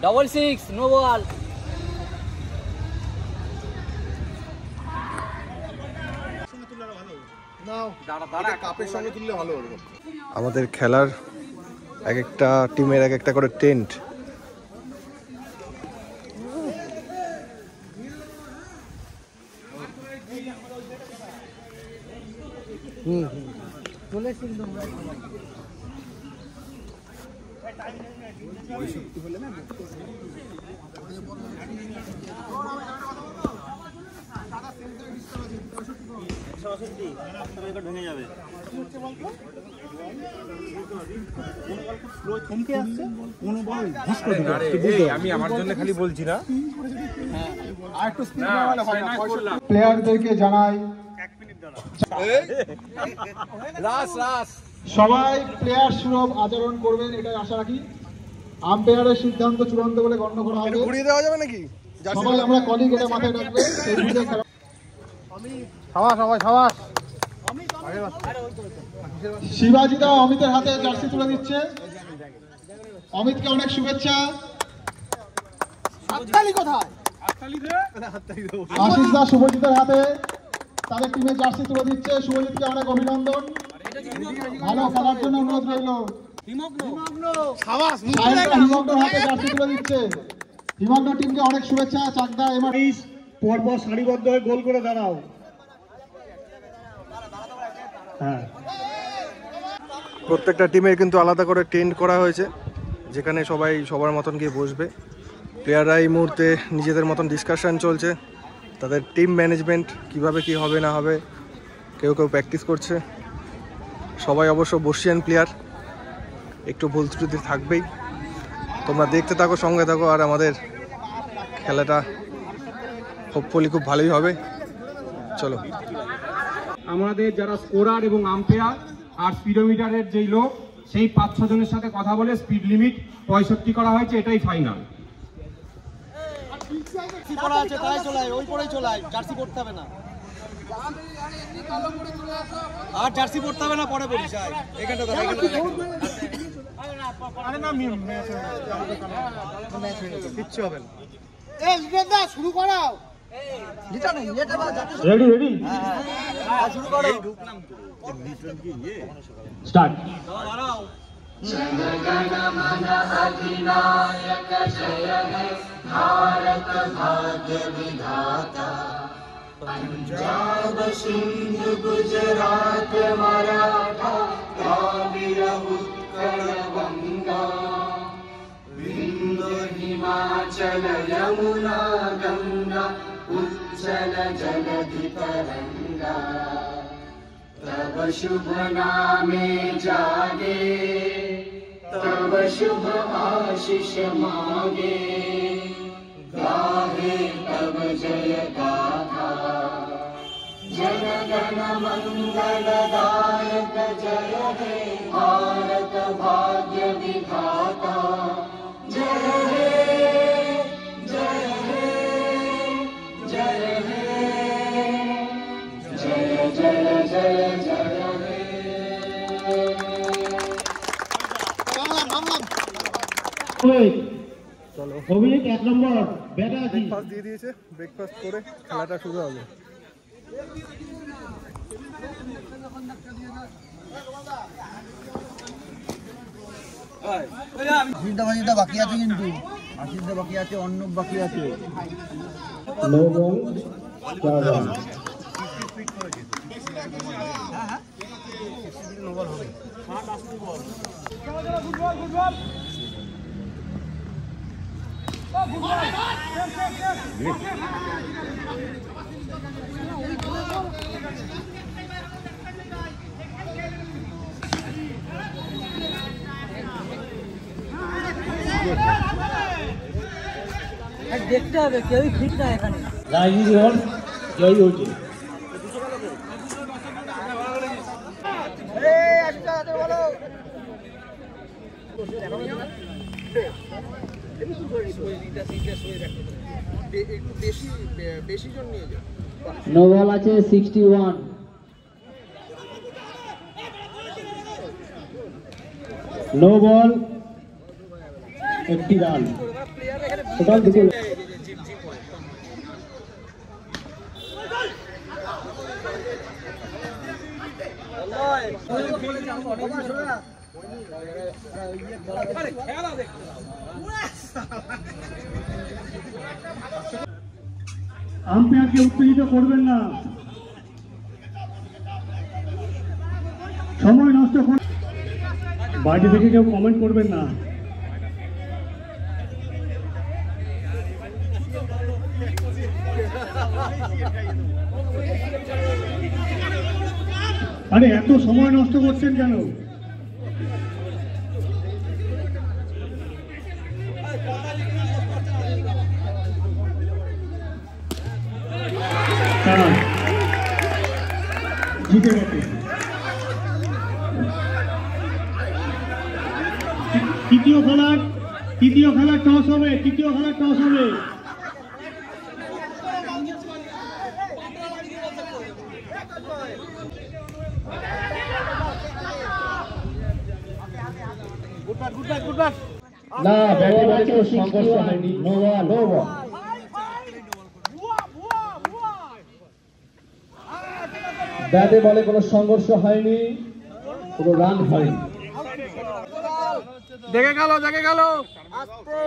Double six, no ball. আমাদের খেলার এক একটা টিমের এক একটা করে টেন্ট। আমি আমার জন্য খালি বলছি না, প্লেয়ারদেরকে জানাই সবাই প্লেয়ার সুলভ আচরণ করবেন, এটাই আশা রাখি। আম্পায়ারের সিদ্ধান্ত চূড়ান্ত বলে গণ্য করা হবে। ঘুরিয়ে দেওয়া যাবে নাকি? সবাই আমরা কলিগ এটা মাথায় রাখবেন। শিবাজিদা অমিতের হাতে জার্সি তুলে দিচ্ছে। অমিতকে অনেক শুভেচ্ছা। আশিস দা শুভজিতের হাতে তাদের টিমের জার্সি তুলে দিচ্ছে। শুভজিৎকে অনেক অভিনন্দন, ভালো খেলার জন্য অনুরোধ রইল। হিমগ্নর হাতে জার্সি তুলে দিচ্ছে। হিমগ্ন টিমকে অনেক শুভেচ্ছা। চাকদা এবার পরপর সারিবদ্ধ হয়ে গোল করে দাঁড়াও। প্রত্যেকটা টিমের কিন্তু আলাদা করে টেন্ট করা হয়েছে, যেখানে সবাই সবার মতন গিয়ে বসবে। প্লেয়াররা এই মুহূর্তে নিজেদের মতন ডিসকাশন চলছে, তাদের টিম ম্যানেজমেন্ট কিভাবে কি হবে না হবে, কেউ কেউ প্র্যাকটিস করছে। সবাই অবশ্য বর্ষিয়ান প্লেয়ার, একটু ভুল ত্রুটি থাকবেই। তোমরা দেখতে থাকো, সঙ্গে থাকো, আর আমাদের খেলাটা হোপফুলি খুব ভালোই হবে। চলো। আমাদের যারা স্কোরার এবং আম্পায়ার আর স্পিডোমিটারের যেই লোক, সেই 5-6 জনের সাথে কথা বলে স্পিড লিমিট 65 করা হয়েছে, এটাই ফাইনাল। আর জার্সি পড়তে হবে না, পরে বলিস। কিচ্ছু হবে না, শুরু করাও। রেডি রেডি শুরু করো। স্টার্ট। जनगण मन अधिनायक जय हे भारत भाग्य विधाता। पंजाब सिंध गुजरात मराठा द्राविड़ उत्कल गंगा। विंध्य हिमाचल यमुना गंगा उज्जल जलधि तरंगा। तब शुभ नामे जागे तब शुभ आशीष मांगे। गाहे तब जय गाथा जन गण मंगलदायक जय हे भारत भाग्य विधाता। जय हे जय हे जय हे जय जय जय जय हे। চলো। অভিজিৎ 1 নম্বর ব্যাটে আছে। ব্রেকফাস্ট দিয়ে দিয়েছে, ব্রেকফাস্ট করে খেলাটা শুরু হবে। আশিসটা বাকি আছে, কিন্তু আশিসটা বাকি আছে, অর্ণব বাকি আছে। দেখতে হবে, কেউই ফিট না এখানে। জয় হয়েছে। বলো একটু বেশি জন নিয়ে যান। নো বল আছে 61, নো বল 80 রান টোটাল দুটো। আম্পায়ারকে উত্তেজিত করবেন না, সময় নষ্ট করবেন, বাইরে থেকে কেউ কমেন্ট করবেন না। আরে এত সময় নষ্ট করছেন কেন? জিতে গেছে। তৃতীয় খেলার টস হবে, না ব্যাটে বলে কোনো সংঘর্ষ হয়নি, নো বল। ব্যাটে বলে কোনো সংঘর্ষ হয়নি, কোনো রান হয়নি। দেখে গেল আস্তে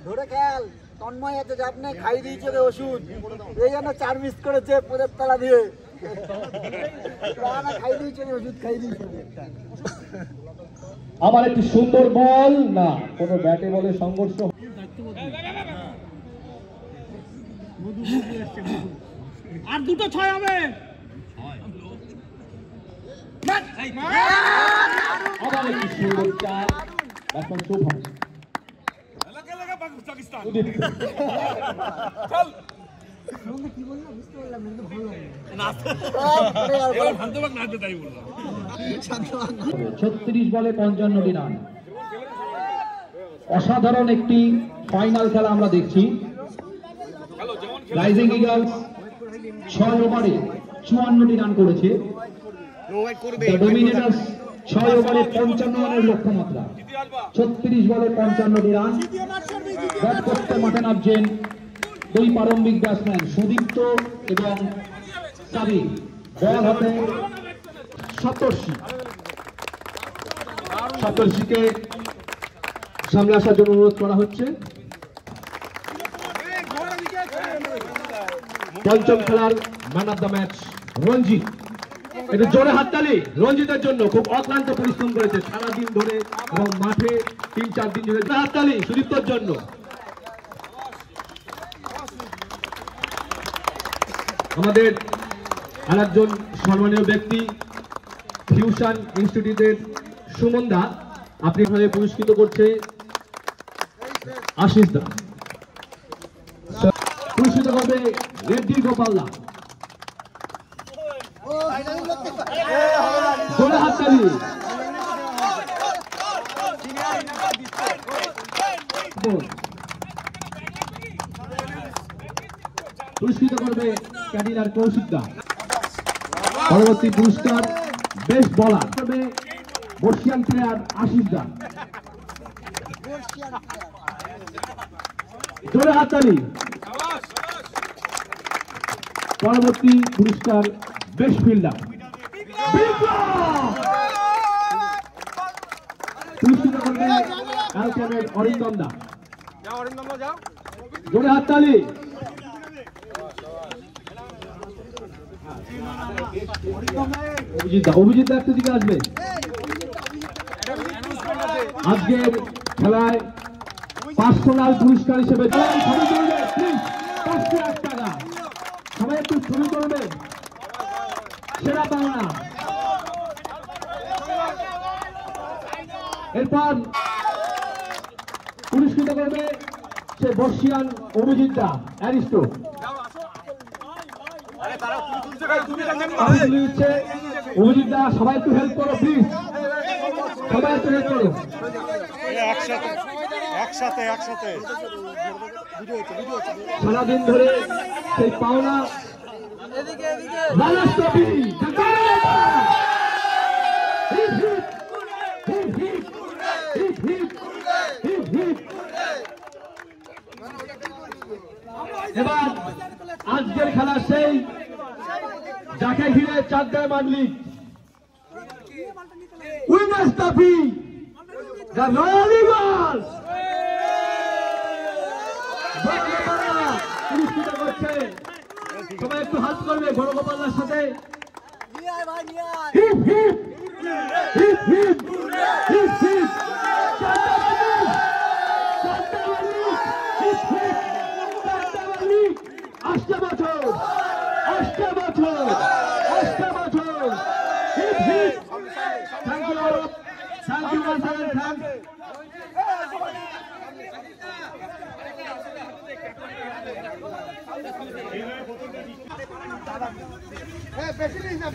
ধরে খেল। তন্ময় এত চাপ নেই, খাই দিয়েছে ওকে ওষুধ, এই জন্য 4 মিস করেছে পোদের তলা দিয়ে। খাই দিয়েছে ওষুধ, খাই দিয়েছে। আবার একটি সুন্দর বল, না কোনো ব্যাটে বলে সংঘর্ষ। আর দুটো 6 হবে। আবার একটি সুন্দর চার, এখন শুভম। ছত্রিশ বলে 55টি রান। অসাধারণ একটি ফাইনাল খেলা আমরা দেখছি। রাইজিং ইগলস 6 ওভারে 54টি রান করেছে। ডমিনেটরস 6 ওভারে 55 রানের লক্ষ্যমাত্রা। 36 বলে 55টি রান। ব্যাট করতে মাঠে নামছেন দুই প্রারম্ভিক ব্যাটসম্যান সুদীপ্ত এবং সাবিক। বল হাতে সপ্তর্ষিকে সামনে আসার জন্য অনুরোধ করা হচ্ছে। পঞ্চম খেলার ম্যান অফ দ্য ম্যাচ রঞ্জিত। এটা জোরে হাততালি রঞ্জিতের জন্য, খুব অক্লান্ত পরিশ্রম করেছে সারাদিন ধরে এবং মাঠে 3-4 দিন ধরে। হাততালি সুদীপ্তর জন্য। আমাদের আরেকজন সম্মানীয় ব্যক্তি ফিউশন ইনস্টিটিউটের সুমন দা, আপনি পুরস্কৃত করছে আশিস দা, পুরস্কৃত করবে রেড্ডি গোপাল দা। জোরে হাততালি। পুরস্কৃত করবে ক্যাডিলার কৌশিক দা। পরবর্তী পুরস্কার বেস্ট বলার করবে বর্ষিয়ান প্লেয়ার আশিস দা। জোরে হাততালি। পরবর্তী পুরস্কার বেস্ট ফিল্ডার পুরস্কৃত করবে অ্যালকেমের অরিন্দম দা। জোরে হাততালি। অভিজিৎ দা একটু দিকে আসবে। আজকের খেলায় পার্সোনাল পুরস্কার হিসেবে টাকা সবাই একটু শুরু করবে। সেরা বাংলা। এরপর পুরস্কৃত করবে সে বর্ষিয়ান অভিজিৎ দা অ্যারিস্টো। অভিজিৎ দা সবাই একটু হেল্প করো প্লিজ, সবাই একটু হেল্প করো। একসাথে সারাদিন ধরে সেই পাওনা রানার্স ট্রফি এবার আজকের খেলা সেই যাকে ঘিরে চারটায় manly winners trophy the Royal Eagles পুরস্কৃত করছে। সবাই একটু হাত করবে গণগোপালের সাথে। Hip hip hip hip hip hip আষ্ট বছর thank you thank you thank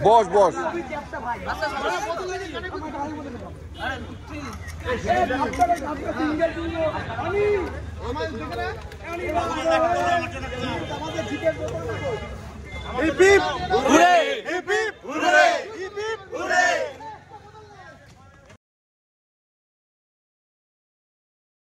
boss boss hip heap